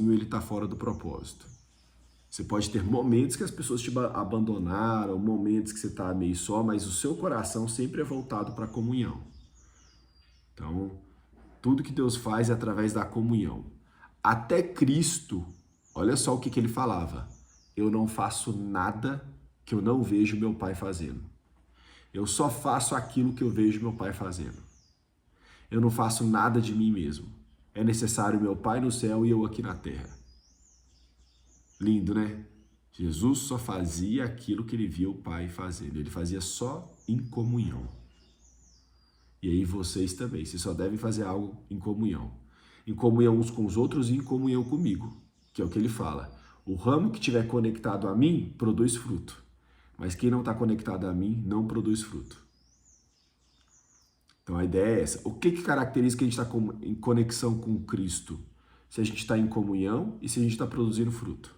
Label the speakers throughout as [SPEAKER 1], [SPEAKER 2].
[SPEAKER 1] sozinho, ele está fora do propósito. Você pode ter momentos que as pessoas te abandonaram, momentos que você está meio só, mas o seu coração sempre é voltado para a comunhão. Então, tudo que Deus faz é através da comunhão. Até Cristo, olha só o que ele falava. Eu não faço nada que eu não vejo meu Pai fazendo. Eu só faço aquilo que eu vejo meu Pai fazendo. Eu não faço nada de mim mesmo. É necessário meu Pai no céu e eu aqui na terra. Lindo, né? Jesus só fazia aquilo que ele via o Pai fazendo. Ele fazia só em comunhão. E aí vocês também. Vocês só devem fazer algo em comunhão. Em comunhão uns com os outros e em comunhão comigo. Que é o que ele fala. O ramo que estiver conectado a mim, produz fruto. Mas quem não está conectado a mim, não produz fruto. Então a ideia é essa. O que caracteriza que a gente está em conexão com Cristo? Se a gente está em comunhão e se a gente está produzindo fruto.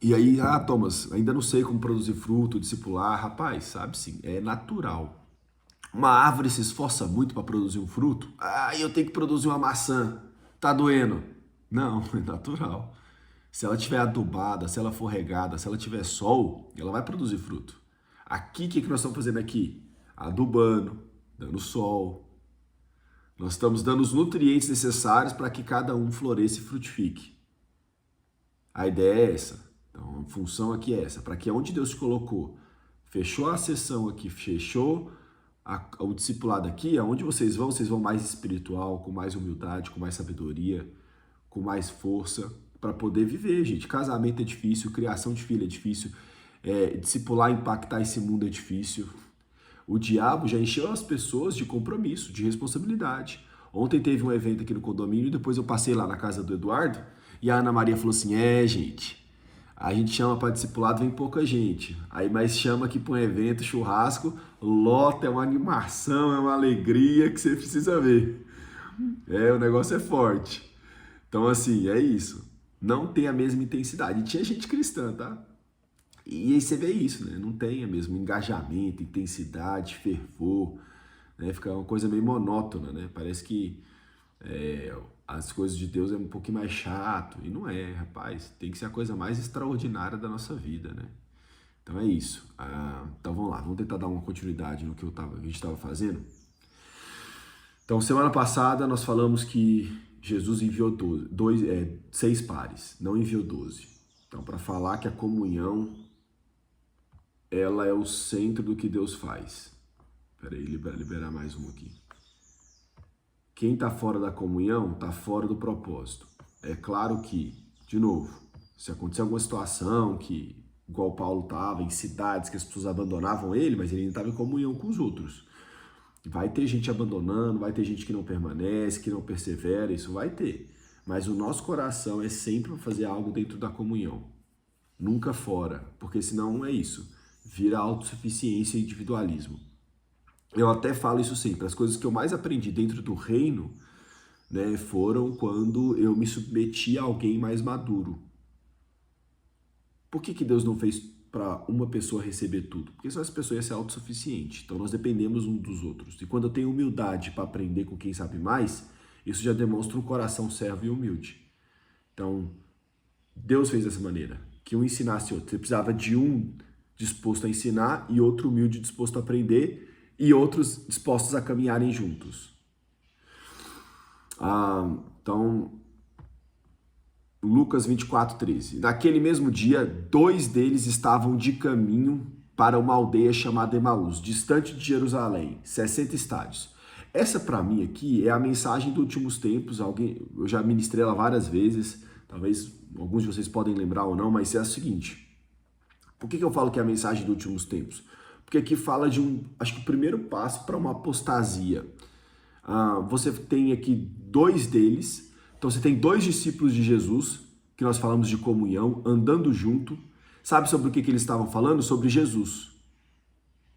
[SPEAKER 1] E aí, Thomas, ainda não sei como produzir fruto, discipular. Rapaz, sabe sim, é natural. Uma árvore se esforça muito para produzir um fruto. Eu tenho que produzir uma maçã. Tá doendo. Não, é natural. Se ela estiver adubada, se ela for regada, se ela tiver sol, ela vai produzir fruto. Aqui, o que nós estamos fazendo aqui? Adubando, dando sol. Nós estamos dando os nutrientes necessários para que cada um floresça e frutifique. A ideia é essa. Então, a função aqui é essa. Para que onde Deus te colocou, fechou a sessão aqui, fechou o discipulado aqui, aonde vocês vão mais espiritual, com mais humildade, com mais sabedoria, com mais força, para poder viver, gente. Casamento é difícil, criação de filho é difícil, discipular, impactar esse mundo é difícil. O diabo já encheu as pessoas de compromisso, de responsabilidade. Ontem teve um evento aqui no condomínio, e depois eu passei lá na casa do Eduardo, e a Ana Maria falou assim, gente, a gente chama para discipulado, vem pouca gente. Aí, mas chama aqui para um evento, churrasco, lota, é uma animação, é uma alegria que você precisa ver. O negócio é forte. Então, assim, é isso. Não tem a mesma intensidade. E tinha gente cristã, tá? E aí você vê isso, né? Não tem o mesmo engajamento, intensidade, fervor, né? Fica uma coisa meio monótona, né? Parece que as coisas de Deus é um pouquinho mais chato. E não é, rapaz. Tem que ser a coisa mais extraordinária da nossa vida, né? Então é isso. Então vamos lá, vamos tentar dar uma continuidade no que a gente estava fazendo. Então, semana passada nós falamos que Jesus enviou 6 pares, não enviou 12. Então, para falar que a comunhão, ela é o centro do que Deus faz. Espera aí, liberar mais um aqui. Quem está fora da comunhão está fora do propósito. É claro que, de novo, se acontecer alguma situação que, igual Paulo estava, em cidades que as pessoas abandonavam ele, mas ele ainda estava em comunhão com os outros. Vai ter gente abandonando, vai ter gente que não permanece, que não persevera, isso vai ter. Mas o nosso coração é sempre fazer algo dentro da comunhão. Nunca fora, porque senão é isso. Vira autossuficiência e individualismo. Eu até falo isso sempre. As coisas que eu mais aprendi dentro do reino, né, foram quando eu me submeti a alguém mais maduro. Por que Deus não fez para uma pessoa receber tudo? Porque senão essa pessoa ia ser autossuficiente. Então nós dependemos uns dos outros. E quando eu tenho humildade para aprender com quem sabe mais, isso já demonstra um coração servo e humilde. Então, Deus fez dessa maneira, que um ensinasse outro. Você precisava de um disposto a ensinar e outro humilde disposto a aprender e outros dispostos a caminharem juntos. Então, Lucas 24:13. Naquele mesmo dia, 2 deles estavam de caminho para uma aldeia chamada Emaús, distante de Jerusalém, 60 estádios. Essa, para mim, aqui é a mensagem dos últimos tempos. Eu já ministrei ela várias vezes, talvez alguns de vocês podem lembrar ou não, mas é a seguinte. Por que eu falo que é a mensagem dos últimos tempos? Porque aqui fala de acho que o primeiro passo para uma apostasia. Você tem aqui 2 deles. Então você tem 2 discípulos de Jesus, que nós falamos de comunhão, andando junto. Sabe sobre o que eles estavam falando? Sobre Jesus.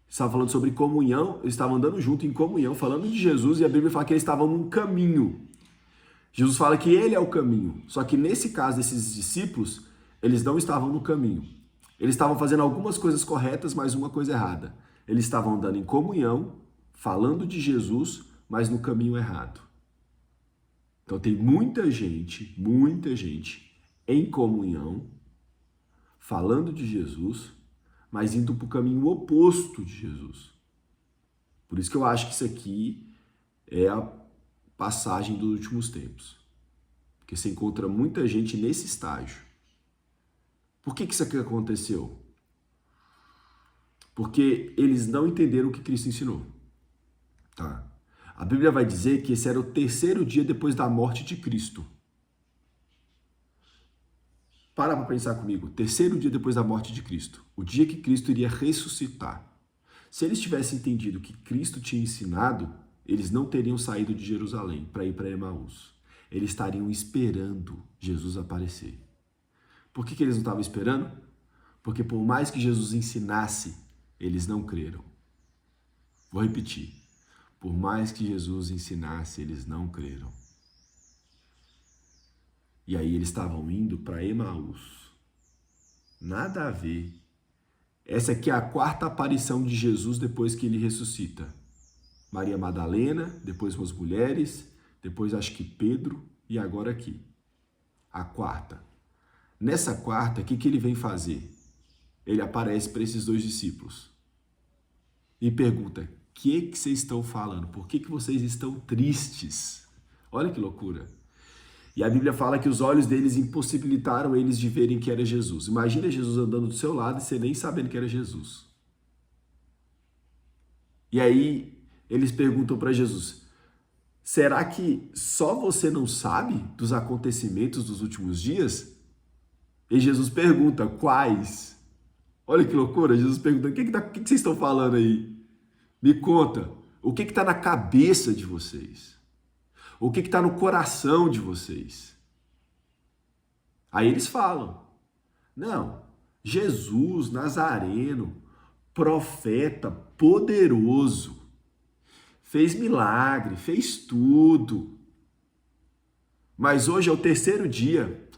[SPEAKER 1] Eles estavam falando sobre comunhão, eles estavam andando junto em comunhão, falando de Jesus, e a Bíblia fala que eles estavam num caminho. Jesus fala que ele é o caminho. Só que nesse caso desses discípulos, eles não estavam no caminho. Eles estavam fazendo algumas coisas corretas, mas uma coisa errada. Eles estavam andando em comunhão, falando de Jesus, mas no caminho errado. Então tem muita gente em comunhão, falando de Jesus, mas indo para o caminho oposto de Jesus. Por isso que eu acho que isso aqui é a passagem dos últimos tempos. Porque você encontra muita gente nesse estágio. Por que isso aqui aconteceu? Porque eles não entenderam o que Cristo ensinou. Tá? A Bíblia vai dizer que esse era o terceiro dia depois da morte de Cristo. Para pensar comigo. Terceiro dia depois da morte de Cristo. O dia que Cristo iria ressuscitar. Se eles tivessem entendido o que Cristo tinha ensinado, eles não teriam saído de Jerusalém para ir para Emaús. Eles estariam esperando Jesus aparecer. Por que eles não estavam esperando? Porque por mais que Jesus ensinasse, eles não creram. Vou repetir. Por mais que Jesus ensinasse, eles não creram. E aí eles estavam indo para Emaús. Nada a ver. Essa aqui é a quarta aparição de Jesus depois que ele ressuscita. Maria Madalena, depois umas mulheres, depois acho que Pedro e agora aqui. A quarta. Nessa quarta, o que ele vem fazer? Ele aparece para esses dois discípulos e pergunta: o que vocês estão falando? Por que vocês estão tristes? Olha que loucura. E a Bíblia fala que os olhos deles impossibilitaram eles de verem que era Jesus. Imagina Jesus andando do seu lado e você nem sabendo que era Jesus. E aí eles perguntam para Jesus: será que só você não sabe dos acontecimentos dos últimos dias? E Jesus pergunta: quais? Olha que loucura, Jesus pergunta: o que vocês estão falando aí? Me conta, o que está na cabeça de vocês? O que está no coração de vocês? Aí eles falam: não, Jesus Nazareno, profeta poderoso, fez milagre, fez tudo. Mas hoje é o terceiro dia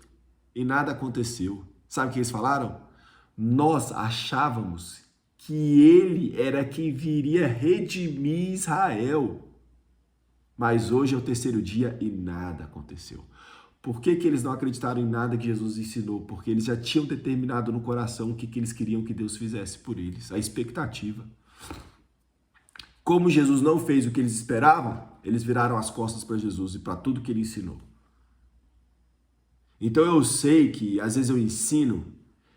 [SPEAKER 1] e nada aconteceu. Sabe o que eles falaram? Nós achávamos que ele era quem viria redimir Israel. Mas hoje é o terceiro dia e nada aconteceu. Por que eles não acreditaram em nada que Jesus ensinou? Porque eles já tinham determinado no coração o que eles queriam que Deus fizesse por eles. A expectativa. Como Jesus não fez o que eles esperavam, eles viraram as costas para Jesus e para tudo que ele ensinou. Então eu sei que às vezes eu ensino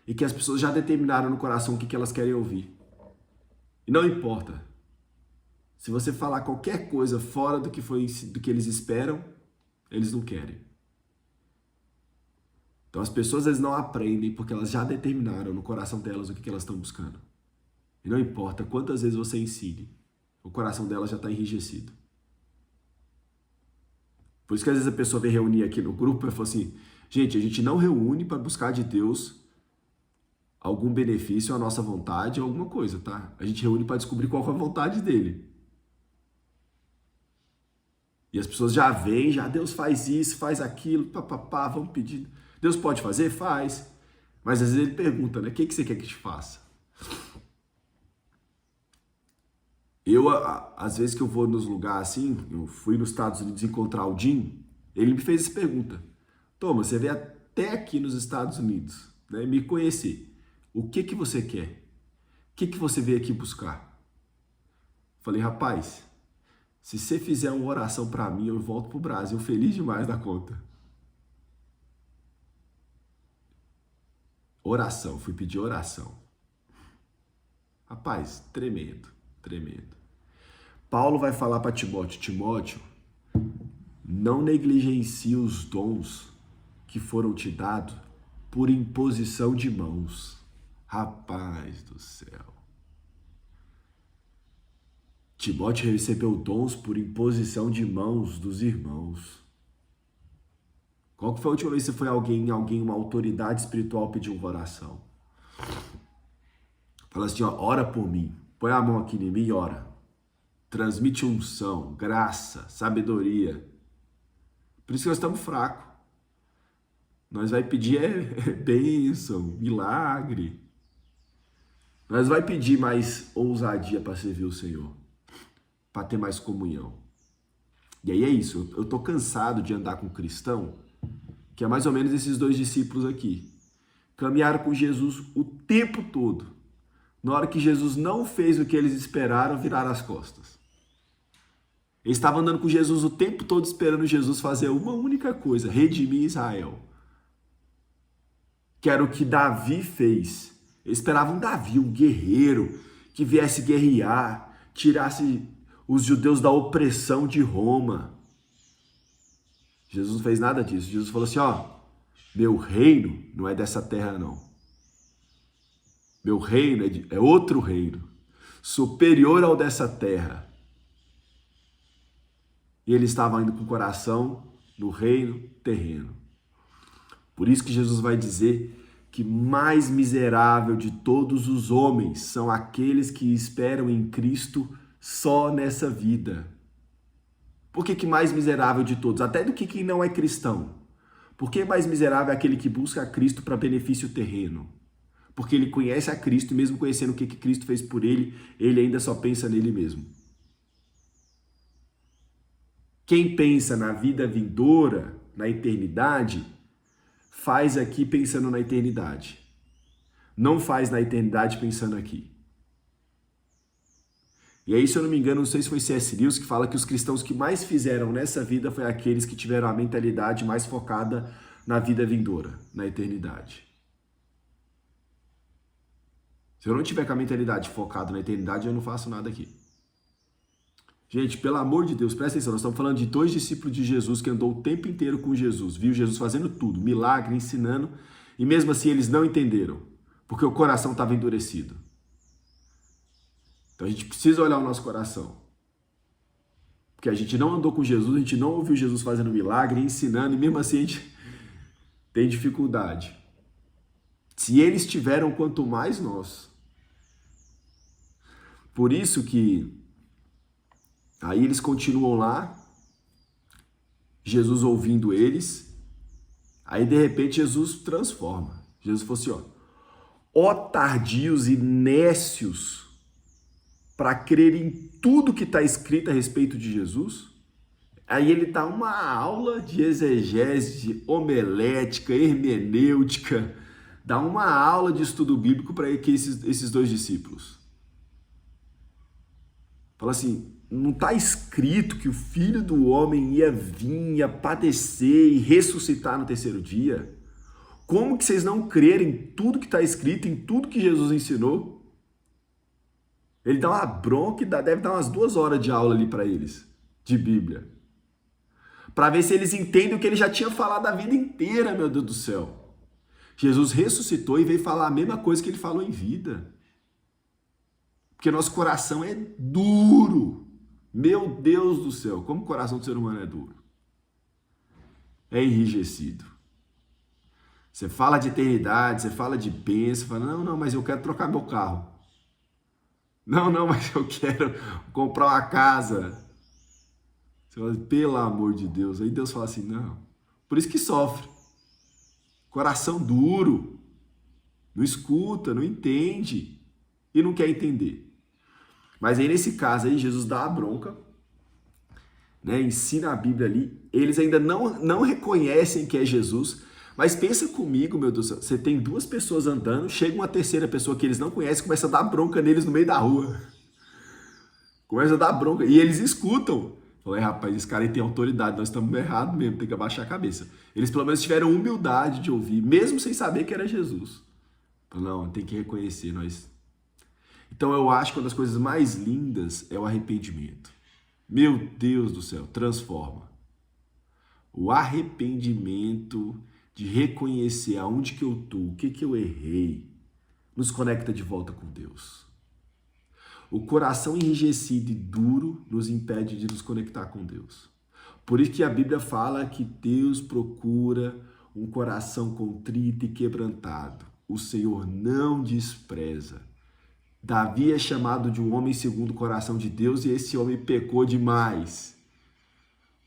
[SPEAKER 1] e que as pessoas já determinaram no coração o que elas querem ouvir. E não importa. Se você falar qualquer coisa fora do que eles esperam, eles não querem. Então as pessoas às vezes não aprendem porque elas já determinaram no coração delas o que elas estão buscando. E não importa quantas vezes você ensine, o coração delas já está enrijecido. Por isso que às vezes a pessoa vem reunir aqui no grupo e fala assim: gente, a gente não reúne para buscar de Deus algum benefício, a nossa vontade, alguma coisa, tá? A gente reúne para descobrir qual é a vontade dele. E as pessoas já vêm, Deus faz isso, faz aquilo, papapá, vamos pedindo. Deus pode fazer? Faz. Mas às vezes ele pergunta, né? O que você quer que te faça? Eu, às vezes que eu vou nos lugares assim, eu fui nos Estados Unidos encontrar o Jim, ele me fez essa pergunta: Thomas, você veio até aqui nos Estados Unidos, né, me conhecer. O que você quer? O que você veio aqui buscar? Falei: rapaz, se você fizer uma oração para mim, eu volto pro Brasil feliz demais da conta. Oração, fui pedir oração. Rapaz, tremendo. Paulo vai falar para Timóteo, não negligencie os dons que foram te dados por imposição de mãos. Rapaz do céu. Timóteo recebeu dons por imposição de mãos dos irmãos. Qual que foi a última vez que você foi uma autoridade espiritual, pedir uma oração? Fala assim, ó, ora por mim. Põe a mão aqui em mim e ora. Transmite unção, graça, sabedoria. Por isso que nós estamos fracos. Nós vai pedir bênção, milagre. Nós vai pedir mais ousadia para servir o Senhor. Para ter mais comunhão. E aí é isso, eu tô cansado de andar com cristão, que é mais ou menos esses dois discípulos aqui. Caminharam com Jesus o tempo todo. Na hora que Jesus não fez o que eles esperaram, viraram as costas. Eles estavam andando com Jesus o tempo todo esperando Jesus fazer uma única coisa, redimir Israel. Que era o que Davi fez. Eles esperavam Davi, um guerreiro, que viesse guerrear, tirasse os judeus da opressão de Roma. Jesus não fez nada disso. Jesus falou assim, ó, meu reino não é dessa terra não. Meu reino é outro reino, superior ao dessa terra. E eles estavam indo com o coração no reino terreno. Por isso que Jesus vai dizer que mais miserável de todos os homens são aqueles que esperam em Cristo só nessa vida. Por que mais miserável de todos? Até do que quem não é cristão. Por que mais miserável é aquele que busca a Cristo para benefício terreno? Porque ele conhece a Cristo e mesmo conhecendo o que Cristo fez por ele, ele ainda só pensa nele mesmo. Quem pensa na vida vindoura, na eternidade, faz aqui pensando na eternidade. Não faz na eternidade pensando aqui. E aí, se eu não me engano, não sei se foi C.S. Lewis que fala que os cristãos que mais fizeram nessa vida foi aqueles que tiveram a mentalidade mais focada na vida vindoura, na eternidade. Se eu não tiver com a mentalidade focada na eternidade, eu não faço nada aqui. Gente, pelo amor de Deus, presta atenção, nós estamos falando de dois discípulos de Jesus que andou o tempo inteiro com Jesus, viu Jesus fazendo tudo, milagre, ensinando, e mesmo assim eles não entenderam, porque o coração estava endurecido. Então a gente precisa olhar o nosso coração. Porque a gente não andou com Jesus, a gente não ouviu Jesus fazendo milagre, ensinando, e mesmo assim a gente tem dificuldade. Se eles tiveram, quanto mais nós. Por isso que aí eles continuam lá, Jesus ouvindo eles, aí de repente Jesus transforma. Jesus falou assim, ó tardios e nécios para crer em tudo que está escrito a respeito de Jesus. Aí ele dá uma aula de exegese, homilética, hermenêutica, dá uma aula de estudo bíblico para esses dois discípulos. Fala assim, não está escrito que o Filho do Homem ia vir, ia padecer e ressuscitar no terceiro dia? Como que vocês não crerem em tudo que está escrito, em tudo que Jesus ensinou? Ele dá uma bronca e deve dar umas 2 horas de aula ali para eles, de Bíblia. Para ver se eles entendem o que ele já tinha falado a vida inteira, meu Deus do céu. Jesus ressuscitou e veio falar a mesma coisa que ele falou em vida. Porque nosso coração é duro. Meu Deus do céu, como o coração do ser humano é duro. É enrijecido. Você fala de eternidade, você fala de bênção, fala, não, mas eu quero trocar meu carro. Não, mas eu quero comprar uma casa. Você fala, pelo amor de Deus. Aí Deus fala assim, não. Por isso que sofre. Coração duro. Não escuta, não entende. E não quer entender. Mas aí nesse caso aí, Jesus dá a bronca, né? Ensina a Bíblia ali. Eles ainda não reconhecem que é Jesus. Mas pensa comigo, meu Deus, você tem 2 pessoas andando, chega uma terceira pessoa que eles não conhecem, começa a dar bronca neles no meio da rua. Começa a dar bronca. E eles escutam. Falei, rapaz, esse cara aí tem autoridade, nós estamos errados mesmo, tem que abaixar a cabeça. Eles pelo menos tiveram humildade de ouvir, mesmo sem saber que era Jesus. Não, tem que reconhecer nós. Então eu acho que uma das coisas mais lindas é o arrependimento. Meu Deus do céu, transforma. O arrependimento de reconhecer aonde que eu estou, o que eu errei, nos conecta de volta com Deus. O coração enrijecido e duro nos impede de nos conectar com Deus. Por isso que a Bíblia fala que Deus procura um coração contrito e quebrantado. O Senhor não despreza. Davi é chamado de um homem segundo o coração de Deus e esse homem pecou demais.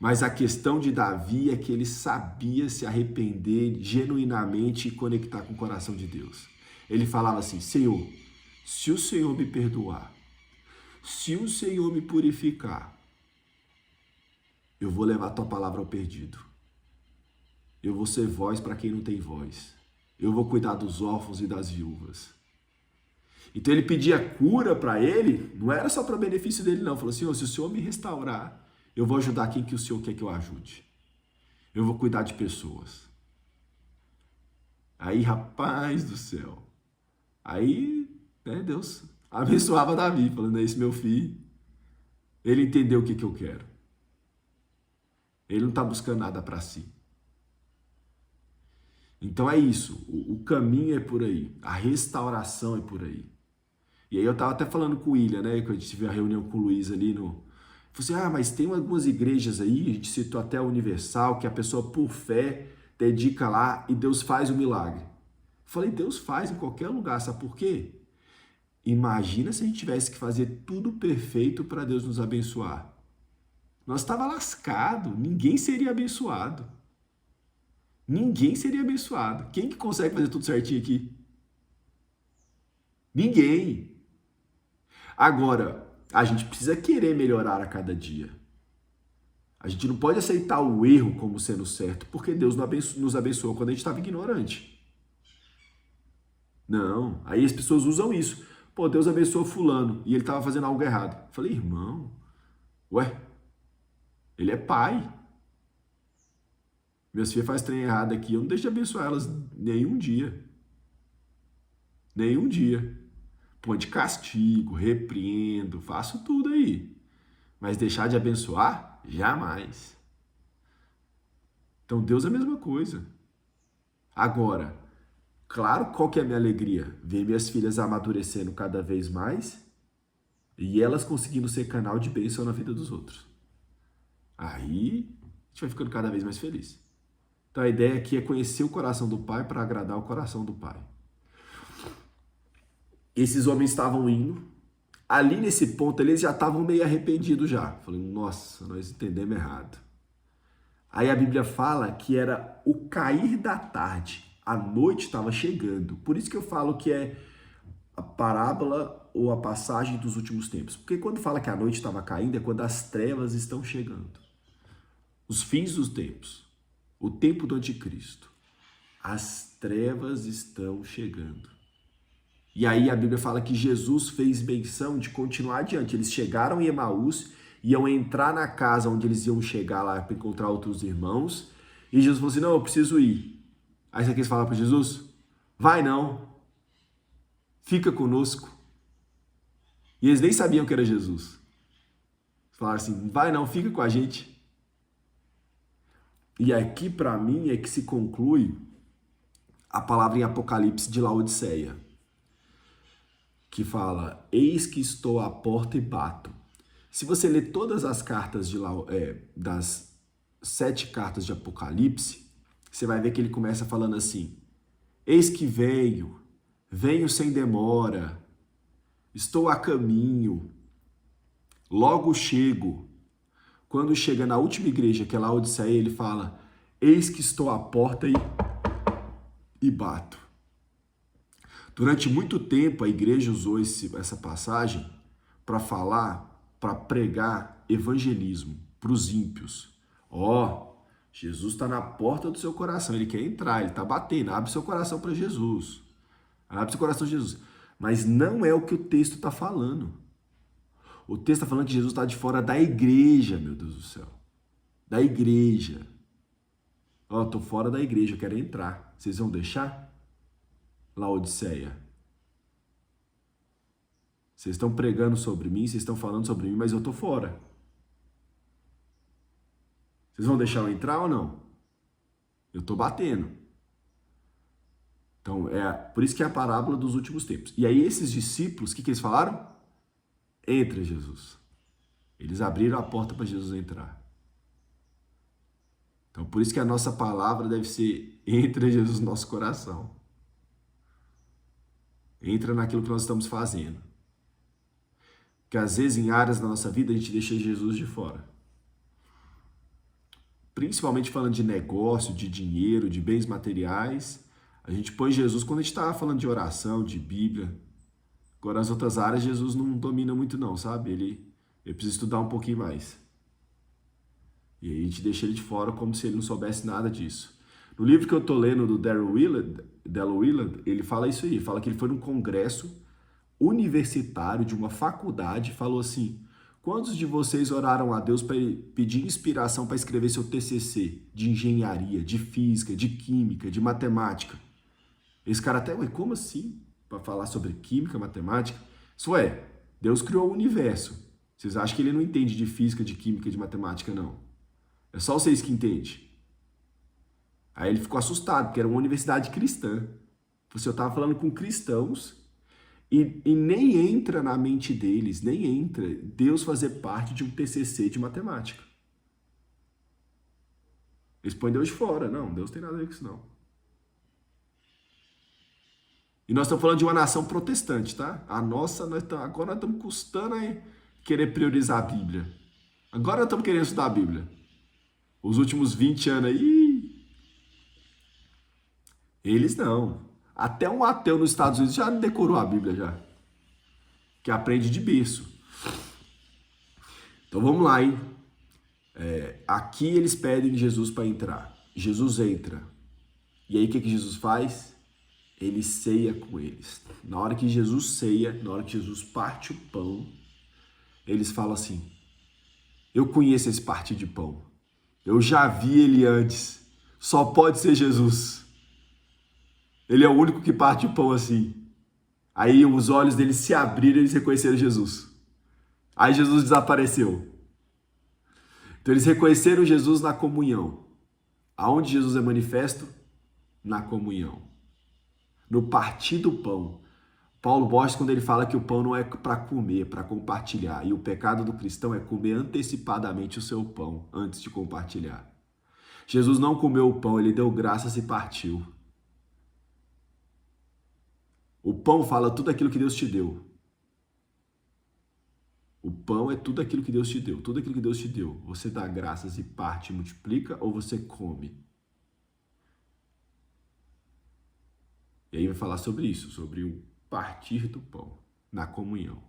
[SPEAKER 1] Mas a questão de Davi é que ele sabia se arrepender genuinamente e conectar com o coração de Deus. Ele falava assim, Senhor, se o Senhor me perdoar, se o Senhor me purificar, eu vou levar a tua palavra ao perdido. Eu vou ser voz para quem não tem voz. Eu vou cuidar dos órfãos e das viúvas. Então ele pedia cura para ele, não era só para benefício dele não. Falou assim, se o Senhor me restaurar, eu vou ajudar quem que o Senhor quer que eu ajude. Eu vou cuidar de pessoas. Aí, rapaz do céu. Aí, né, Deus abençoava Davi, falando, esse meu filho, ele entendeu o que eu quero. Ele não está buscando nada para si. Então é isso, o caminho é por aí, a restauração é por aí. E aí eu estava até falando com o William, né, que a gente teve a reunião com o Luiz ali no... Falei assim, mas tem algumas igrejas aí, a gente citou até a Universal, que a pessoa por fé dedica lá e Deus faz o milagre. Falei, Deus faz em qualquer lugar, sabe por quê? Imagina se a gente tivesse que fazer tudo perfeito para Deus nos abençoar. Nós estava lascado, ninguém seria abençoado. Ninguém seria abençoado. Quem que consegue fazer tudo certinho aqui? Ninguém. Agora, a gente precisa querer melhorar a cada dia. A gente não pode aceitar o erro como sendo certo, porque Deus nos abençoou quando a gente estava ignorante. Não, aí as pessoas usam isso. Pô, Deus abençoou fulano e ele estava fazendo algo errado. Eu falei, irmão, ele é pai. Minhas filhas fazem trem errado aqui, eu não deixo de abençoar elas nenhum dia. Nenhum dia. Põe de castigo, repreendo, faço tudo aí. Mas deixar de abençoar? Jamais. Então Deus é a mesma coisa. Agora, claro, qual que é a minha alegria? Ver minhas filhas amadurecendo cada vez mais e elas conseguindo ser canal de bênção na vida dos outros. Aí a gente vai ficando cada vez mais feliz. Então a ideia aqui é conhecer o coração do Pai para agradar o coração do Pai. Esses homens estavam indo. Ali nesse ponto, eles já estavam meio arrependidos já. Falei, nossa, nós entendemos errado. Aí a Bíblia fala que era o cair da tarde. A noite estava chegando. Por isso que eu falo que é a parábola ou a passagem dos últimos tempos. Porque quando fala que a noite estava caindo, é quando as trevas estão chegando. Os fins dos tempos. O tempo do anticristo. As trevas estão chegando. E aí a Bíblia fala que Jesus fez menção de continuar adiante. Eles chegaram em Emaús, iam entrar na casa onde eles iam chegar lá para encontrar outros irmãos. E Jesus falou assim, não, eu preciso ir. Aí você quis falar para Jesus? Vai não. Fica conosco. E eles nem sabiam que era Jesus. Falaram assim, vai não, fica com a gente. E aqui para mim é que se conclui a palavra em Apocalipse de Laodiceia, que fala, eis que estou à porta e bato. Se você ler todas as cartas das 7 cartas de Apocalipse, você vai ver que ele começa falando assim, eis que venho sem demora, estou a caminho, logo chego. Quando chega na última igreja, que é Laodiceia, ele fala, eis que estou à porta e bato. Durante muito tempo, a igreja usou essa passagem para falar, para pregar evangelismo para os ímpios. Jesus está na porta do seu coração, ele quer entrar, ele está batendo, abre seu coração para Jesus. Abre seu coração para Jesus. Mas não é o que o texto está falando. O texto está falando que Jesus está de fora da igreja, meu Deus do céu. Da igreja. Estou fora da igreja, eu quero entrar. Vocês vão deixar? Laodiceia. Vocês estão pregando sobre mim, vocês estão falando sobre mim, mas eu estou fora. Vocês vão deixar eu entrar ou não? Eu estou batendo. Então, por isso que é a parábola dos últimos tempos. E aí esses discípulos, o que eles falaram? Entra, Jesus. Eles abriram a porta para Jesus entrar. Então, por isso que a nossa palavra deve ser, entra, Jesus, no nosso coração. Entra naquilo que nós estamos fazendo. Porque às vezes em áreas da nossa vida a gente deixa Jesus de fora. Principalmente falando de negócio, de dinheiro, de bens materiais, a gente põe Jesus quando a gente está falando de oração, de Bíblia. Agora as outras áreas Jesus não domina muito não, sabe? Ele precisa estudar um pouquinho mais. E aí a gente deixa ele de fora como se ele não soubesse nada disso. No livro que eu tô lendo do Darrell Willard, ele fala isso aí. Ele fala que ele foi num congresso universitário de uma faculdade e falou assim: quantos de vocês oraram a Deus para pedir inspiração para escrever seu TCC de engenharia, de física, de química, de matemática? Esse cara até, ué, como assim? Para falar sobre química, matemática? Isso é, Deus criou o universo. Vocês acham que ele não entende de física, de química, de matemática, não? É só vocês que entendem. Aí ele ficou assustado, porque era uma universidade cristã. Você estava falando com cristãos e nem entra na mente deles, nem entra Deus fazer parte de um TCC de matemática. Eles põem Deus de fora. Não, Deus tem nada a ver com isso, não. E nós estamos falando de uma nação protestante, tá? A nossa, agora nós estamos custando a querer priorizar a Bíblia. Agora nós estamos querendo estudar a Bíblia. Os últimos 20 anos aí, eles não. Até um ateu nos Estados Unidos já decorou a Bíblia já. Que aprende de berço. Então vamos lá, hein? Aqui eles pedem Jesus para entrar. Jesus entra. E aí o que Jesus faz? Ele ceia com eles. Na hora que Jesus ceia, na hora que Jesus parte o pão, eles falam assim: eu conheço esse partir de pão. Eu já vi ele antes. Só pode ser Jesus. Ele é o único que parte o pão assim. Aí os olhos deles se abriram e eles reconheceram Jesus. Aí Jesus desapareceu. Então eles reconheceram Jesus na comunhão. Aonde Jesus é manifesto? Na comunhão. No partir do pão. Paulo Borges, quando ele fala que o pão não é para comer, para compartilhar. E o pecado do cristão é comer antecipadamente o seu pão antes de compartilhar. Jesus não comeu o pão, ele deu graças e partiu. O pão fala tudo aquilo que Deus te deu. O pão é tudo aquilo que Deus te deu. Tudo aquilo que Deus te deu. Você dá graças e parte e multiplica ou você come? E aí vai falar sobre isso, sobre o partir do pão na comunhão.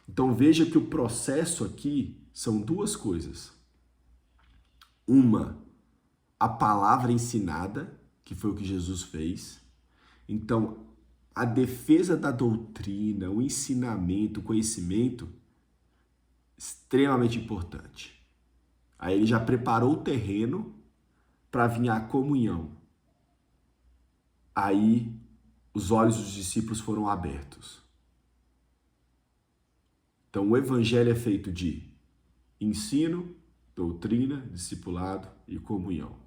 [SPEAKER 1] Então veja que o processo aqui são duas coisas. Uma, a palavra ensinada, que foi o que Jesus fez. Então, a defesa da doutrina, o ensinamento, o conhecimento, extremamente importante. Aí ele já preparou o terreno para vir a comunhão. Aí os olhos dos discípulos foram abertos. Então o evangelho é feito de ensino, doutrina, discipulado e comunhão.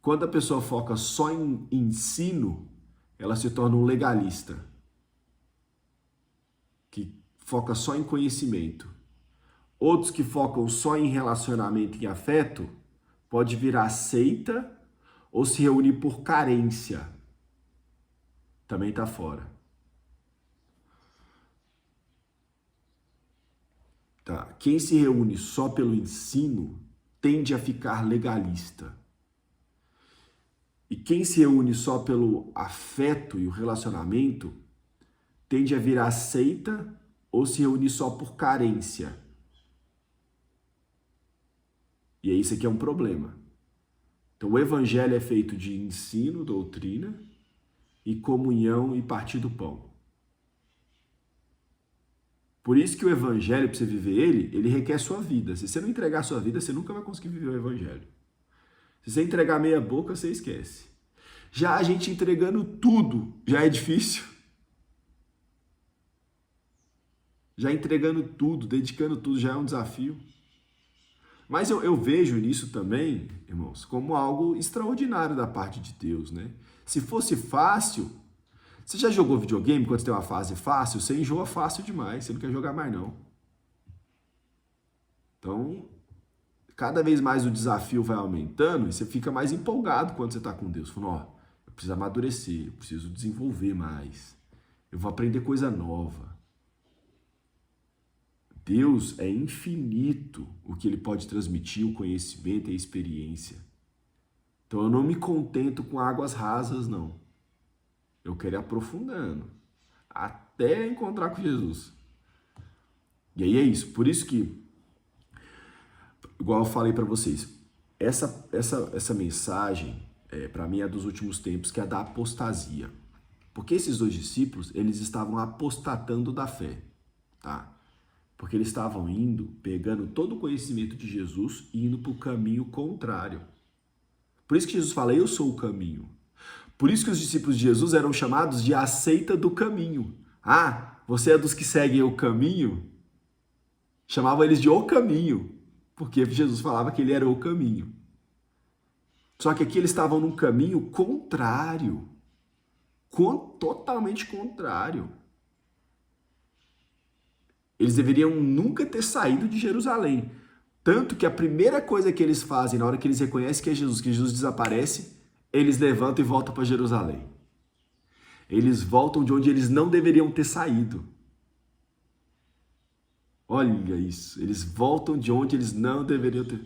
[SPEAKER 1] Quando a pessoa foca só em ensino, ela se torna um legalista, que foca só em conhecimento. Outros que focam só em relacionamento e afeto, pode virar seita ou se reúne por carência. Também está fora. Tá. Quem se reúne só pelo ensino tende a ficar legalista. E quem se reúne só pelo afeto e o relacionamento tende a virar seita ou se reúne só por carência. E aí isso aqui é um problema. Então o evangelho é feito de ensino, doutrina e comunhão e partir do pão. Por isso que o evangelho, para você viver ele requer sua vida. Se você não entregar a sua vida, você nunca vai conseguir viver o evangelho. Se você entregar meia boca, você esquece. Já a gente entregando tudo já é difícil. Já entregando tudo, dedicando tudo já é um desafio. Mas eu vejo nisso também, irmãos, como algo extraordinário da parte de Deus, né? Se fosse fácil, você já jogou videogame quando você tem uma fase fácil? Você enjoa fácil demais, você não quer jogar mais não. Então, cada vez mais o desafio vai aumentando e você fica mais empolgado quando você está com Deus. Falando, ó, eu preciso amadurecer, eu preciso desenvolver mais, eu vou aprender coisa nova. Deus é infinito o que ele pode transmitir, o conhecimento e a experiência. Então eu não me contento com águas rasas, não. Eu quero ir aprofundando, até encontrar com Jesus. E aí é isso. Por isso que igual eu falei para vocês, essa mensagem, para mim, é dos últimos tempos, que é da apostasia. Porque esses dois discípulos, eles estavam apostatando da fé, tá? Porque eles estavam indo, pegando todo o conhecimento de Jesus e indo para o caminho contrário. Por isso que Jesus fala, eu sou o caminho. Por isso que os discípulos de Jesus eram chamados de a seita do caminho. Ah, você é dos que seguem o caminho? Chamava eles de o caminho, porque Jesus falava que ele era o caminho. Só que aqui eles estavam num caminho contrário, totalmente contrário. Eles deveriam nunca ter saído de Jerusalém. Tanto que a primeira coisa que eles fazem na hora que eles reconhecem que Jesus desaparece, eles levantam e voltam para Jerusalém. Eles voltam de onde eles não deveriam ter saído. Olha isso, eles voltam de onde eles não deveriam ter.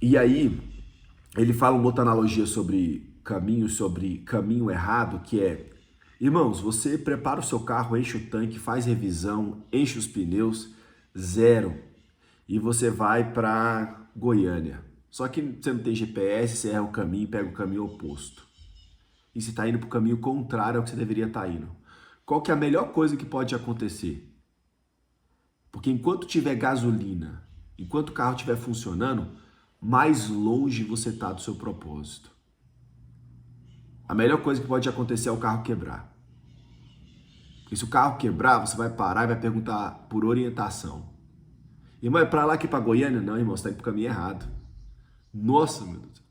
[SPEAKER 1] E aí, ele fala uma outra analogia sobre caminho errado, que é, irmãos, você prepara o seu carro, enche o tanque, faz revisão, enche os pneus, zero, e você vai para Goiânia. Só que você não tem GPS, você erra o caminho, pega o caminho oposto. E você está indo para o caminho contrário ao que você deveria estar indo. Qual que é a melhor coisa que pode acontecer? Porque enquanto tiver gasolina, enquanto o carro estiver funcionando, mais longe você está do seu propósito. A melhor coisa que pode acontecer é o carro quebrar. Porque se o carro quebrar, você vai parar e vai perguntar por orientação. Irmão, é para lá que é para Goiânia? Não, irmão, você está indo para o caminho errado. Nossa, meu Deus.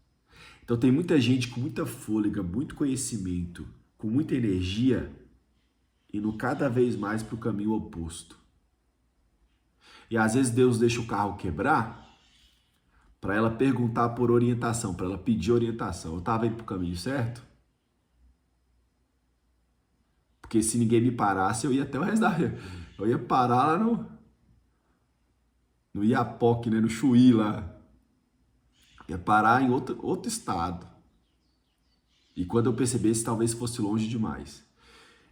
[SPEAKER 1] Então tem muita gente com muita fôlego, muito conhecimento, com muita energia, indo cada vez mais para o caminho oposto. E às vezes Deus deixa o carro quebrar para ela perguntar por orientação, para ela pedir orientação. Eu estava indo para o caminho certo? Porque se ninguém me parasse, eu ia até o resto da vida. Eu ia parar lá no Iapoque, né? No Chuí lá. Ia parar em outro estado. E quando eu percebesse, talvez fosse longe demais.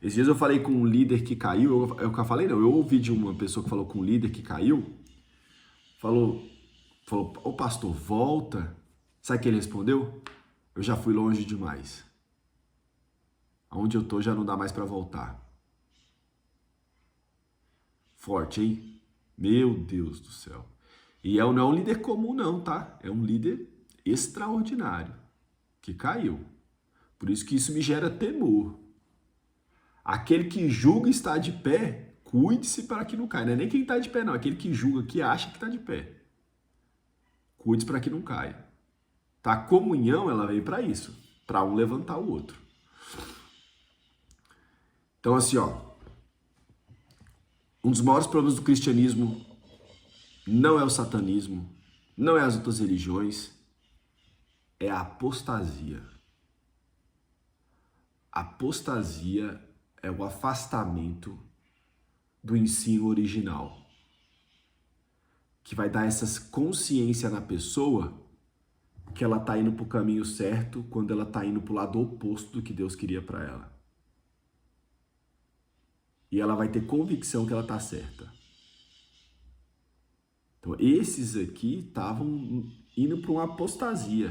[SPEAKER 1] Esses dias eu falei com um líder que caiu, eu falei não, eu ouvi de uma pessoa que falou com um líder que caiu, falou, ô pastor, volta. Sabe o que ele respondeu? Eu já fui longe demais. Aonde eu tô já não dá mais para voltar. Forte, hein? Meu Deus do céu. E não é um líder comum não, tá? É um líder extraordinário que caiu. Por isso que isso me gera temor. Aquele que julga estar de pé, cuide-se para que não caia. Não é nem quem está de pé, não. Aquele que julga, que acha que está de pé. Cuide-se para que não caia. Tá? A comunhão, ela veio para isso. Para um levantar o outro. Então, assim, ó. Um dos maiores problemas do cristianismo não é o satanismo, não é as outras religiões, é a apostasia. Apostasia é o afastamento do ensino original, que vai dar essa consciência na pessoa que ela está indo para o caminho certo quando ela está indo para o lado oposto do que Deus queria para ela. E ela vai ter convicção que ela está certa. Então, esses aqui estavam indo para uma apostasia.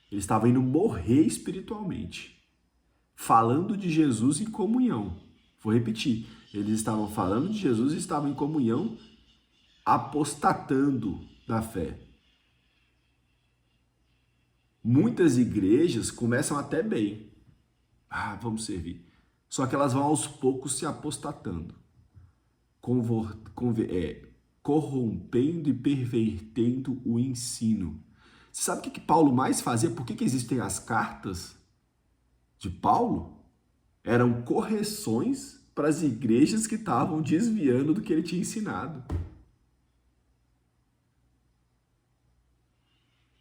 [SPEAKER 1] Eles estavam indo morrer espiritualmente. Falando de Jesus em comunhão. Vou repetir. Eles estavam falando de Jesus e estavam em comunhão, apostatando da fé. Muitas igrejas começam até bem. Ah, vamos servir. Só que elas vão aos poucos se apostatando. Corrompendo e pervertendo o ensino. Você sabe o que Paulo mais fazia? Por que existem as cartas de Paulo? Eram correções para as igrejas que estavam desviando do que ele tinha ensinado.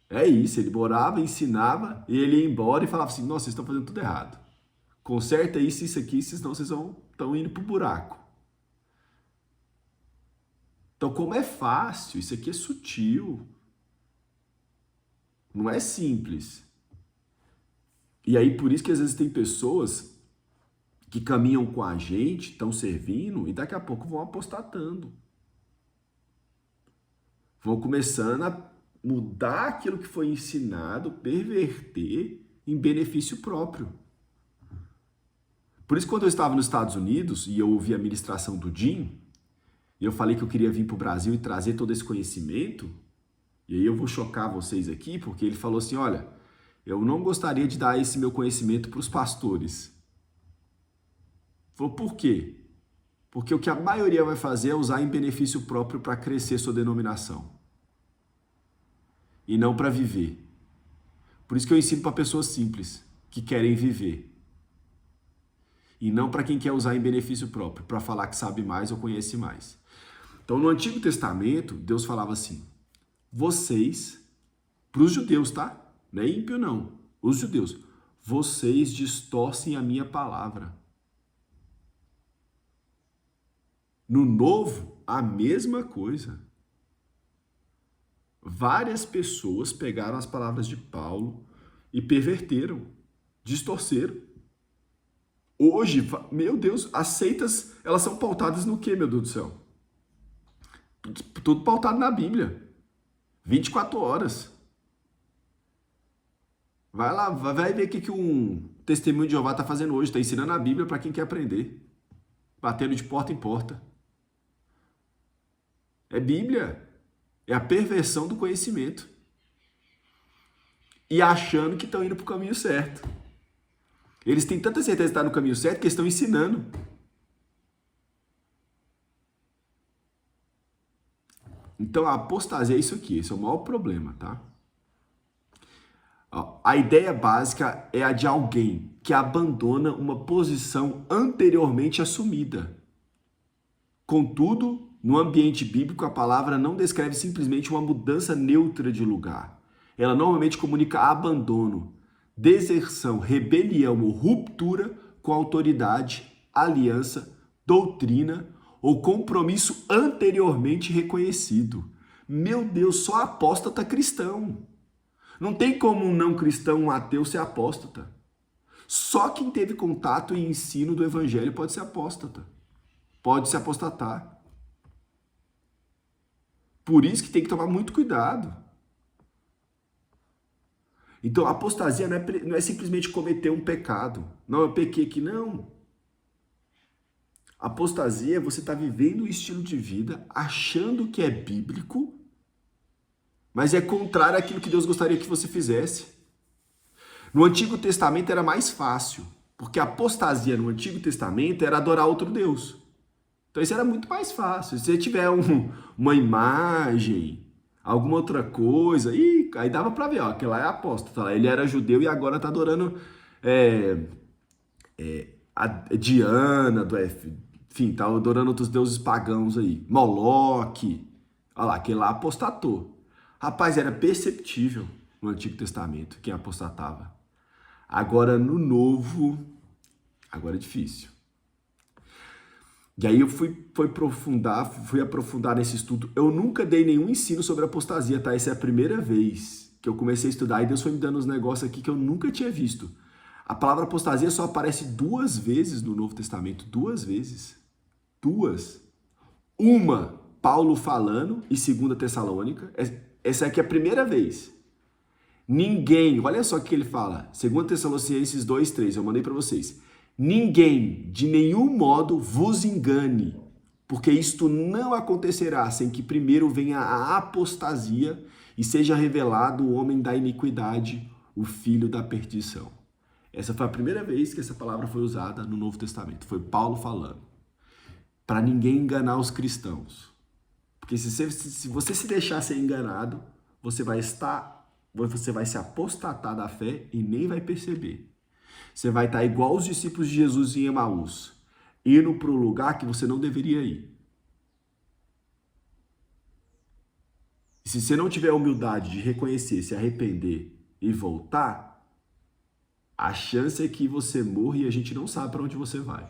[SPEAKER 1] É isso, ele morava, ensinava, e ele ia embora e falava assim, nossa, vocês estão fazendo tudo errado. Conserta isso aqui, senão vocês estão indo pro buraco. Então, como é fácil, isso aqui é sutil. Não é simples. E aí, por isso que às vezes tem pessoas que caminham com a gente, estão servindo, e daqui a pouco vão apostatando. Vão começando a mudar aquilo que foi ensinado, perverter em benefício próprio. Por isso, quando eu estava nos Estados Unidos e eu ouvi a ministração do Jim, e eu falei que eu queria vir para o Brasil e trazer todo esse conhecimento, e aí eu vou chocar vocês aqui, porque ele falou assim, olha, eu não gostaria de dar esse meu conhecimento para os pastores. Falou, por quê? Porque o que a maioria vai fazer é usar em benefício próprio para crescer sua denominação. E não para viver. Por isso que eu ensino para pessoas simples, que querem viver. E não para quem quer usar em benefício próprio, para falar que sabe mais ou conhece mais. Então, no Antigo Testamento, Deus falava assim, vocês, para os judeus, tá? Não é ímpio não, os judeus, vocês distorcem a minha palavra. No Novo, a mesma coisa. Várias pessoas pegaram as palavras de Paulo e perverteram, distorceram. Hoje, meu Deus, as seitas, elas são pautadas no quê, meu Deus do céu? Tudo pautado na Bíblia. 24 horas. Vai lá, vai ver o que um testemunho de Jeová está fazendo hoje. Está ensinando a Bíblia para quem quer aprender. Batendo de porta em porta. É Bíblia. É a perversão do conhecimento. E achando que estão indo para o caminho certo. Eles têm tanta certeza de estar no caminho certo que eles estão ensinando. Então a apostasia é isso aqui. Esse é o maior problema, tá? A ideia básica é a de alguém que abandona uma posição anteriormente assumida. Contudo, no ambiente bíblico, a palavra não descreve simplesmente uma mudança neutra de lugar. Ela normalmente comunica abandono, deserção, rebelião ou ruptura com a autoridade, aliança, doutrina ou compromisso anteriormente reconhecido. Meu Deus, só apóstata cristão. Não tem como um não cristão, um ateu ser apóstata. Só quem teve contato e ensino do evangelho pode ser apóstata. Pode se apostatar. Por isso que tem que tomar muito cuidado. Então, a apostasia não é simplesmente cometer um pecado. Não, eu pequei aqui, não. Apostasia é você estar vivendo um estilo de vida achando que é bíblico, mas é contrário àquilo que Deus gostaria que você fizesse. No Antigo Testamento era mais fácil, porque a apostasia no Antigo Testamento era adorar outro Deus. Então isso era muito mais fácil. Se você tiver uma imagem, alguma outra coisa, aí dava para ver, ó, aquele lá é apóstata. Ele era judeu e agora está adorando a Diana, enfim, tá adorando outros deuses pagãos aí. Moloque, olha lá, aquele lá apostatou. Rapaz, era perceptível no Antigo Testamento quem apostatava. Agora no Novo, agora é difícil. E aí eu fui aprofundar nesse estudo. Eu nunca dei nenhum ensino sobre apostasia, tá? Essa é a primeira vez que eu comecei a estudar e Deus foi me dando uns negócios aqui que eu nunca tinha visto. A palavra apostasia só aparece 2 vezes no Novo Testamento, 2 vezes. 2. Uma, Paulo falando, e 2 Tessalônica. Essa aqui é a primeira vez. Ninguém, olha só o que ele fala. 2 Tessalonicenses 2:3, eu mandei para vocês. Ninguém, de nenhum modo, vos engane, porque isto não acontecerá sem que primeiro venha a apostasia e seja revelado o homem da iniquidade, o filho da perdição. Essa foi a primeira vez que essa palavra foi usada no Novo Testamento. Foi Paulo falando. Para ninguém enganar os cristãos. Porque se você se deixar ser enganado, você vai se apostatar da fé e nem vai perceber. Você vai estar igual os discípulos de Jesus em Emaús, indo para o lugar que você não deveria ir. E se você não tiver a humildade de reconhecer, se arrepender e voltar, a chance é que você morra e a gente não sabe para onde você vai.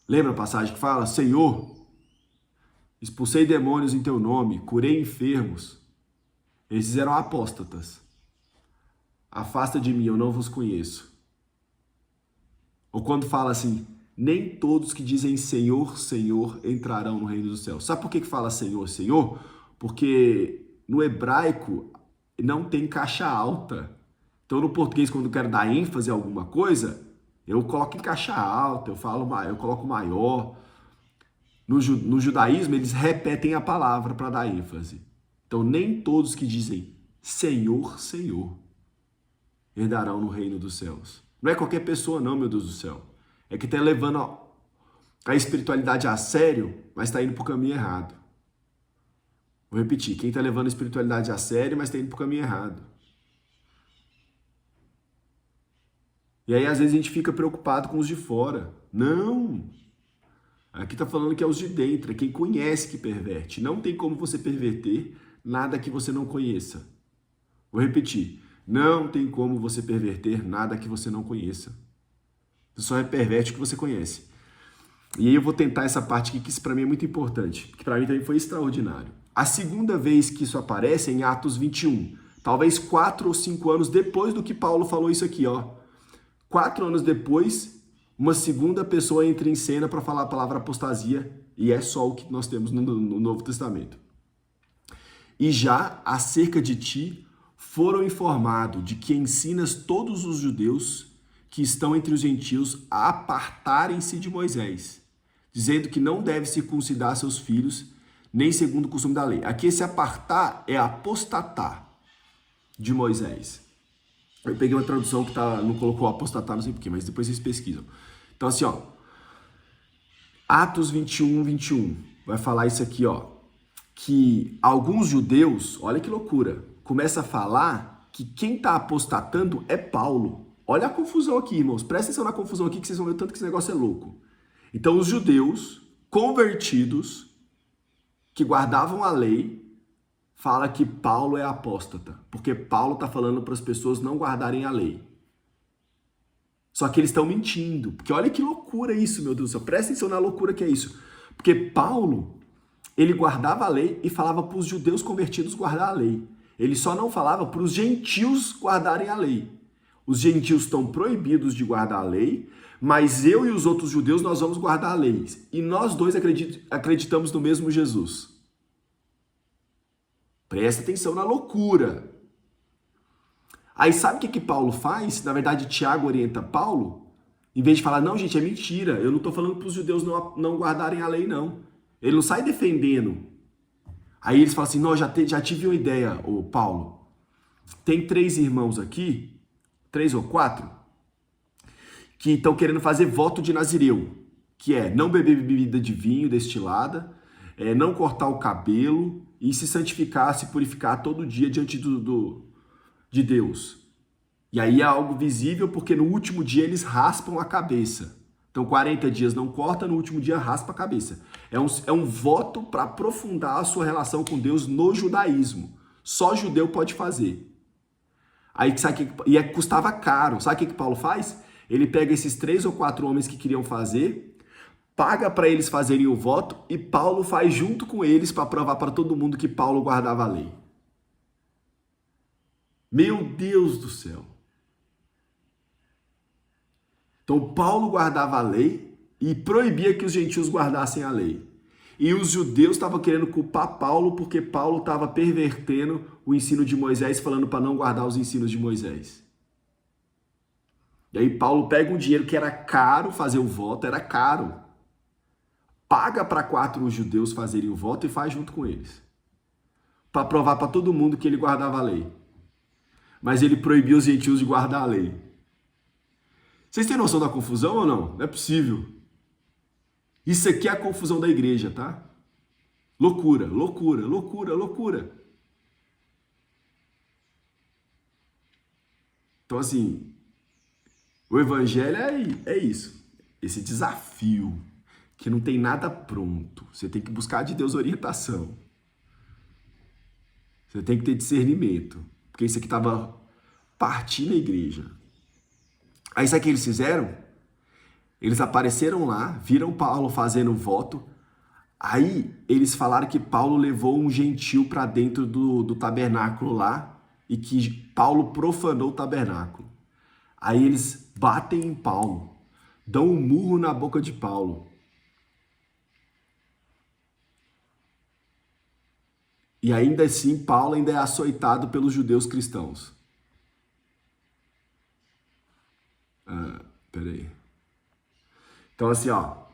[SPEAKER 1] Lembra a passagem que fala, Senhor, expulsei demônios em teu nome, curei enfermos. Esses eram apóstatas. afasta de mim, eu não vos conheço. Ou quando fala assim, nem todos que dizem Senhor, Senhor entrarão no reino dos céus. Sabe por que fala Senhor, Senhor? Porque no hebraico não tem caixa alta. Então no português, quando eu quero dar ênfase a alguma coisa, eu coloco em caixa alta, eu coloco maior. No judaísmo, eles repetem a palavra para dar ênfase. Então nem todos que dizem Senhor, Senhor herdarão no reino dos céus. Não é qualquer pessoa não, meu Deus do céu. É que está levando a espiritualidade a sério, mas está indo para o caminho errado. Vou repetir. Quem está levando a espiritualidade a sério, mas está indo para o caminho errado. E aí, às vezes, a gente fica preocupado com os de fora. Não! Aqui está falando que é os de dentro, é quem conhece que perverte. Não tem como você perverter nada que você não conheça. Vou repetir. Não tem como você perverter nada que você não conheça. Você só perverte o que você conhece. E aí eu vou tentar essa parte aqui, que isso para mim é muito importante, que para mim também foi extraordinário. A segunda vez que isso aparece é em Atos 21, talvez 4 ou 5 anos depois do que Paulo falou isso aqui, ó. 4 anos depois, uma segunda pessoa entra em cena para falar a palavra apostasia, e é só o que nós temos no Novo Testamento. E já acerca de ti foram informados de que ensinas todos os judeus que estão entre os gentios a apartarem-se de Moisés, dizendo que não deve circuncidar seus filhos, nem segundo o costume da lei. Aqui esse apartar é apostatar de Moisés. Eu peguei uma tradução que não colocou apostatar, não sei porquê, mas depois vocês pesquisam. Então assim, ó, Atos 21, vai falar isso aqui, ó, que alguns judeus, olha que loucura, começa a falar que quem está apostatando é Paulo. Olha a confusão aqui, irmãos. Presta atenção na confusão aqui que vocês vão ver o tanto que esse negócio é louco. Então, os judeus convertidos, que guardavam a lei, fala que Paulo é apóstata. Porque Paulo está falando para as pessoas não guardarem a lei. Só que eles estão mentindo. Porque olha que loucura isso, meu Deus do céu. Presta atenção na loucura que é isso. Porque Paulo, ele guardava a lei e falava para os judeus convertidos guardar a lei. Ele só não falava para os gentios guardarem a lei. Os gentios estão proibidos de guardar a lei, mas eu e os outros judeus, nós vamos guardar a lei. E nós dois acreditamos no mesmo Jesus. Presta atenção na loucura. Aí sabe o que Paulo faz? Na verdade, Tiago orienta Paulo. Em vez de falar, não, gente, é mentira. Eu não estou falando para os judeus não guardarem a lei, não. Ele não sai defendendo. Aí eles falam assim, não, já tive uma ideia, ô Paulo. Tem 3 irmãos aqui, 3 ou 4, que estão querendo fazer voto de Nazireu, que é não beber bebida de vinho destilada, não cortar o cabelo e se santificar, se purificar todo dia diante de Deus. E aí é algo visível porque no último dia eles raspam a cabeça. Então 40 dias não corta, no último dia raspa a cabeça. É um voto para aprofundar a sua relação com Deus no judaísmo. Só judeu pode fazer. Aí custava caro. Sabe o que Paulo faz? Ele pega esses 3 ou 4 homens que queriam fazer, paga para eles fazerem o voto e Paulo faz junto com eles para provar para todo mundo que Paulo guardava a lei. Meu Deus do céu! Então Paulo guardava a lei e proibia que os gentios guardassem a lei. E os judeus estavam querendo culpar Paulo porque Paulo estava pervertendo o ensino de Moisés, falando para não guardar os ensinos de Moisés. E aí Paulo pega um dinheiro que era caro fazer o voto, era caro. Paga para 4 judeus fazerem o voto e faz junto com eles. Para provar para todo mundo que ele guardava a lei. Mas ele proibiu os gentios de guardar a lei. Vocês têm noção da confusão ou não? Não é possível. Isso aqui é a confusão da igreja, tá? Loucura, loucura, loucura, loucura. Então, assim, o evangelho é isso. Esse desafio, que não tem nada pronto. Você tem que buscar de Deus orientação. Você tem que ter discernimento. Porque isso aqui estava partindo a igreja. Aí sabe o que eles fizeram? Eles apareceram lá, viram Paulo fazendo o voto. Aí eles falaram que Paulo levou um gentil para dentro do tabernáculo lá e que Paulo profanou o tabernáculo. Aí eles batem em Paulo, dão um murro na boca de Paulo. E ainda assim, Paulo ainda é açoitado pelos judeus cristãos. Peraí. Então, assim, ó.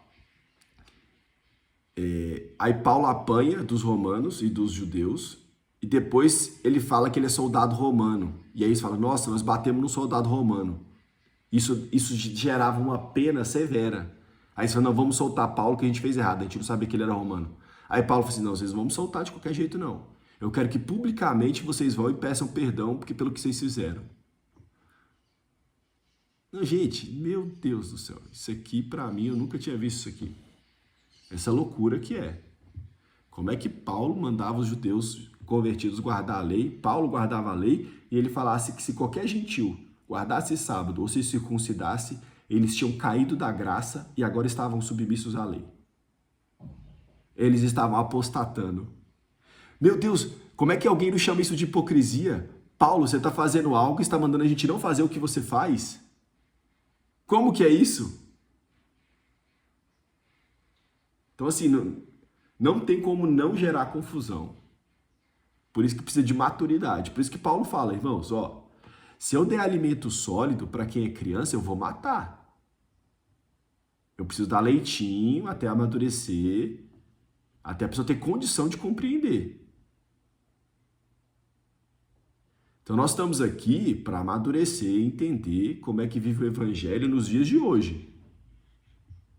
[SPEAKER 1] Aí Paulo apanha dos romanos e dos judeus. E depois ele fala que ele é soldado romano. E aí eles falam, nossa, nós batemos num soldado romano. Isso gerava uma pena severa. Aí eles falam, não, vamos soltar Paulo que a gente fez errado. A gente não sabia que ele era romano. Aí Paulo falou assim, não, vocês não vão me soltar de qualquer jeito, não. Eu quero que publicamente vocês vão e peçam perdão pelo que vocês fizeram. Não, gente, meu Deus do céu. Isso aqui, pra mim, eu nunca tinha visto isso aqui. Essa loucura que é. Como é que Paulo mandava os judeus convertidos guardar a lei, Paulo guardava a lei, e ele falasse que se qualquer gentil guardasse sábado ou se circuncidasse, eles tinham caído da graça e agora estavam submissos à lei. Eles estavam apostatando. Meu Deus, como é que alguém não chama isso de hipocrisia? Paulo, você está fazendo algo e está mandando a gente não fazer o que você faz? Como que é isso? Então, assim, não tem como não gerar confusão. Por isso que precisa de maturidade. Por isso que Paulo fala, irmãos, ó, se eu der alimento sólido para quem é criança, eu vou matar. Eu preciso dar leitinho até amadurecer, até a pessoa ter condição de compreender. Então nós estamos aqui para amadurecer e entender como é que vive o evangelho nos dias de hoje.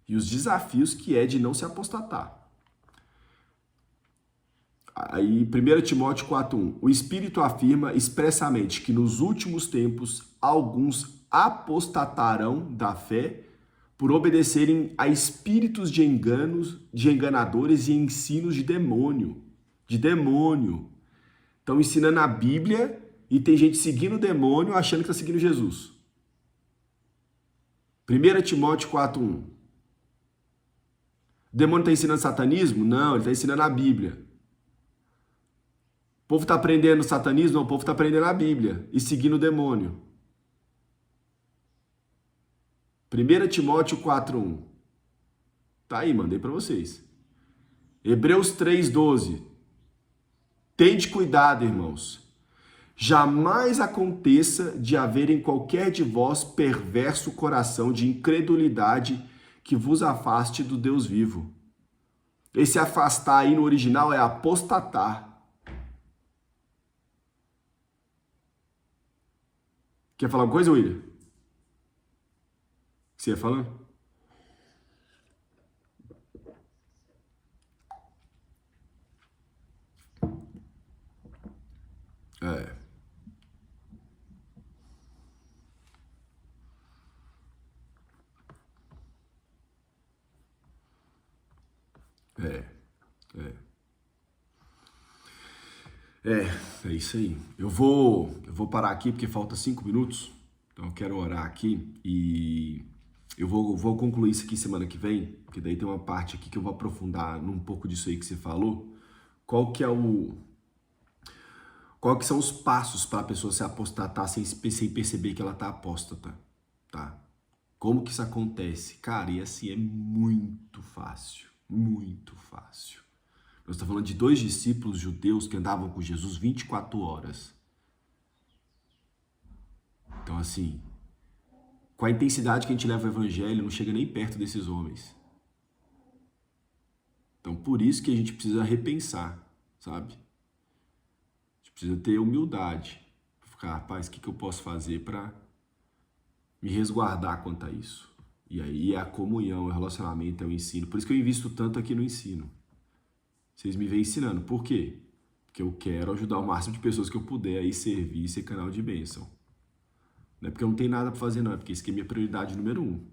[SPEAKER 1] E os desafios que é de não se apostatar. Aí, 1 Timóteo 4:1, o Espírito afirma expressamente que nos últimos tempos alguns apostatarão da fé por obedecerem a espíritos de enganos, de enganadores e ensinos de demônio. De demônio. Estão ensinando a Bíblia e tem gente seguindo o demônio achando que está seguindo Jesus. 1 Timóteo 4:1. O demônio está ensinando satanismo? Não, ele está ensinando a Bíblia. O povo está aprendendo satanismo? Não, o povo está aprendendo a Bíblia e seguindo o demônio. 1 Timóteo 4:1. Tá aí, mandei para vocês. Hebreus 3:12. Tende cuidado, irmãos. Jamais aconteça de haver em qualquer de vós perverso coração de incredulidade que vos afaste do Deus vivo. Esse afastar aí no original é apostatar. Quer falar uma coisa, William? O que você ia falando? É. É isso aí. Eu vou parar aqui porque falta 5 minutos. Então eu quero orar aqui e eu vou concluir isso aqui semana que vem, porque daí tem uma parte aqui que eu vou aprofundar num pouco disso aí que você falou. Qual que são os passos para a pessoa se apostatar sem perceber que ela tá apóstata, tá? Como que isso acontece? Cara, e assim é muito fácil, muito fácil. Nós estamos falando de 2 discípulos judeus que andavam com Jesus 24 horas. Então, assim, com a intensidade que a gente leva o evangelho, não chega nem perto desses homens. Então, por isso que a gente precisa repensar, sabe? A gente precisa ter humildade. Ficar, rapaz, o que eu posso fazer para me resguardar quanto a isso? E aí é a comunhão, é o relacionamento, é o ensino. Por isso que eu invisto tanto aqui no ensino. Vocês me vêm ensinando. Por quê? Porque eu quero ajudar o máximo de pessoas que eu puder aí servir e ser canal de bênção. Não é porque eu não tenho nada para fazer, não. É porque isso aqui é minha prioridade número 1.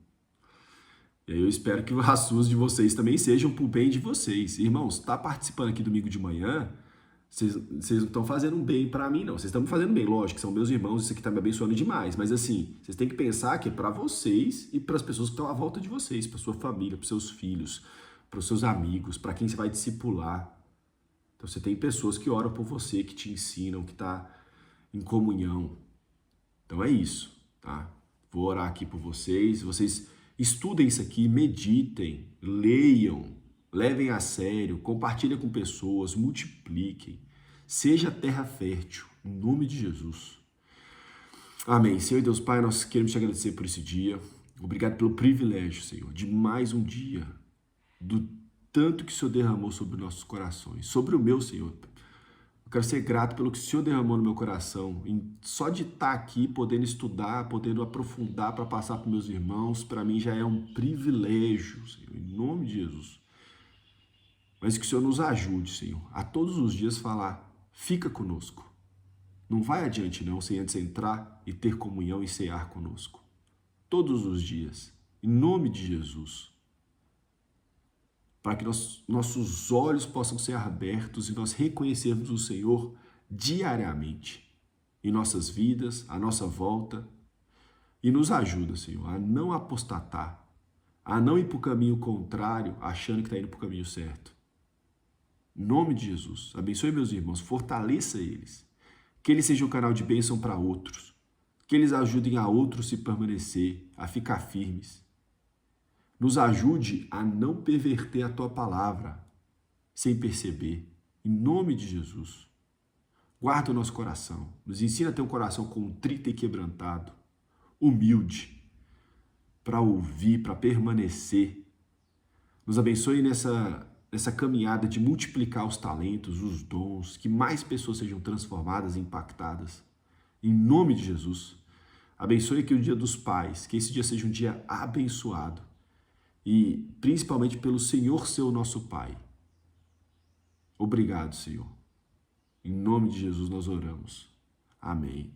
[SPEAKER 1] E aí eu espero que as suas de vocês também sejam pro bem de vocês. Irmãos, tá participando aqui domingo de manhã, vocês não estão fazendo um bem para mim, não. Vocês estão me fazendo bem, lógico, são meus irmãos, isso aqui tá me abençoando demais. Mas assim, vocês têm que pensar que é para vocês e para as pessoas que estão à volta de vocês, para sua família, para seus filhos, para os seus amigos, para quem você vai discipular. Então você tem pessoas que oram por você, que te ensinam, que tá... em comunhão. Então é isso, tá? Vou orar aqui por vocês. Vocês estudem isso aqui, meditem, leiam, levem a sério, compartilhem com pessoas, multipliquem. Seja terra fértil, em nome de Jesus. Amém. Senhor e Deus Pai, nós queremos te agradecer por esse dia. Obrigado pelo privilégio, Senhor, de mais um dia, do tanto que o Senhor derramou sobre nossos corações, sobre o meu, Senhor. Eu quero ser grato pelo que o Senhor derramou no meu coração, só de estar aqui, podendo estudar, podendo aprofundar para passar para meus irmãos, para mim já é um privilégio, Senhor, em nome de Jesus. Mas que o Senhor nos ajude, Senhor, a todos os dias falar, fica conosco. Não vai adiante não, sem antes entrar e ter comunhão e cear conosco. Todos os dias, em nome de Jesus. Para que nossos olhos possam ser abertos e nós reconhecermos o Senhor diariamente em nossas vidas, à nossa volta. E nos ajuda, Senhor, a não apostatar, a não ir para o caminho contrário, achando que está indo para o caminho certo. Em nome de Jesus, abençoe meus irmãos, fortaleça eles. Que eles sejam um canal de bênção para outros. Que eles ajudem a outros se permanecer, a ficar firmes. Nos ajude a não perverter a Tua palavra sem perceber. Em nome de Jesus. Guarda o nosso coração. Nos ensina a ter um coração contrito e quebrantado. Humilde. Para ouvir, para permanecer. Nos abençoe nessa caminhada de multiplicar os talentos, os dons, que mais pessoas sejam transformadas e impactadas. Em nome de Jesus. Abençoe aqui o Dia dos Pais, que esse dia seja um dia abençoado. E principalmente pelo Senhor ser o nosso Pai. Obrigado, Senhor. Em nome de Jesus nós oramos. Amém.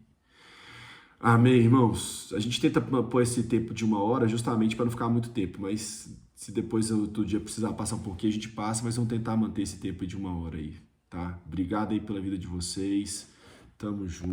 [SPEAKER 1] Amém, irmãos. A gente tenta pôr esse tempo de 1 hora justamente para não ficar muito tempo, mas se depois outro dia precisar passar um pouquinho, a gente passa, mas vamos tentar manter esse tempo de 1 hora aí, tá? Obrigado aí pela vida de vocês. Tamo junto.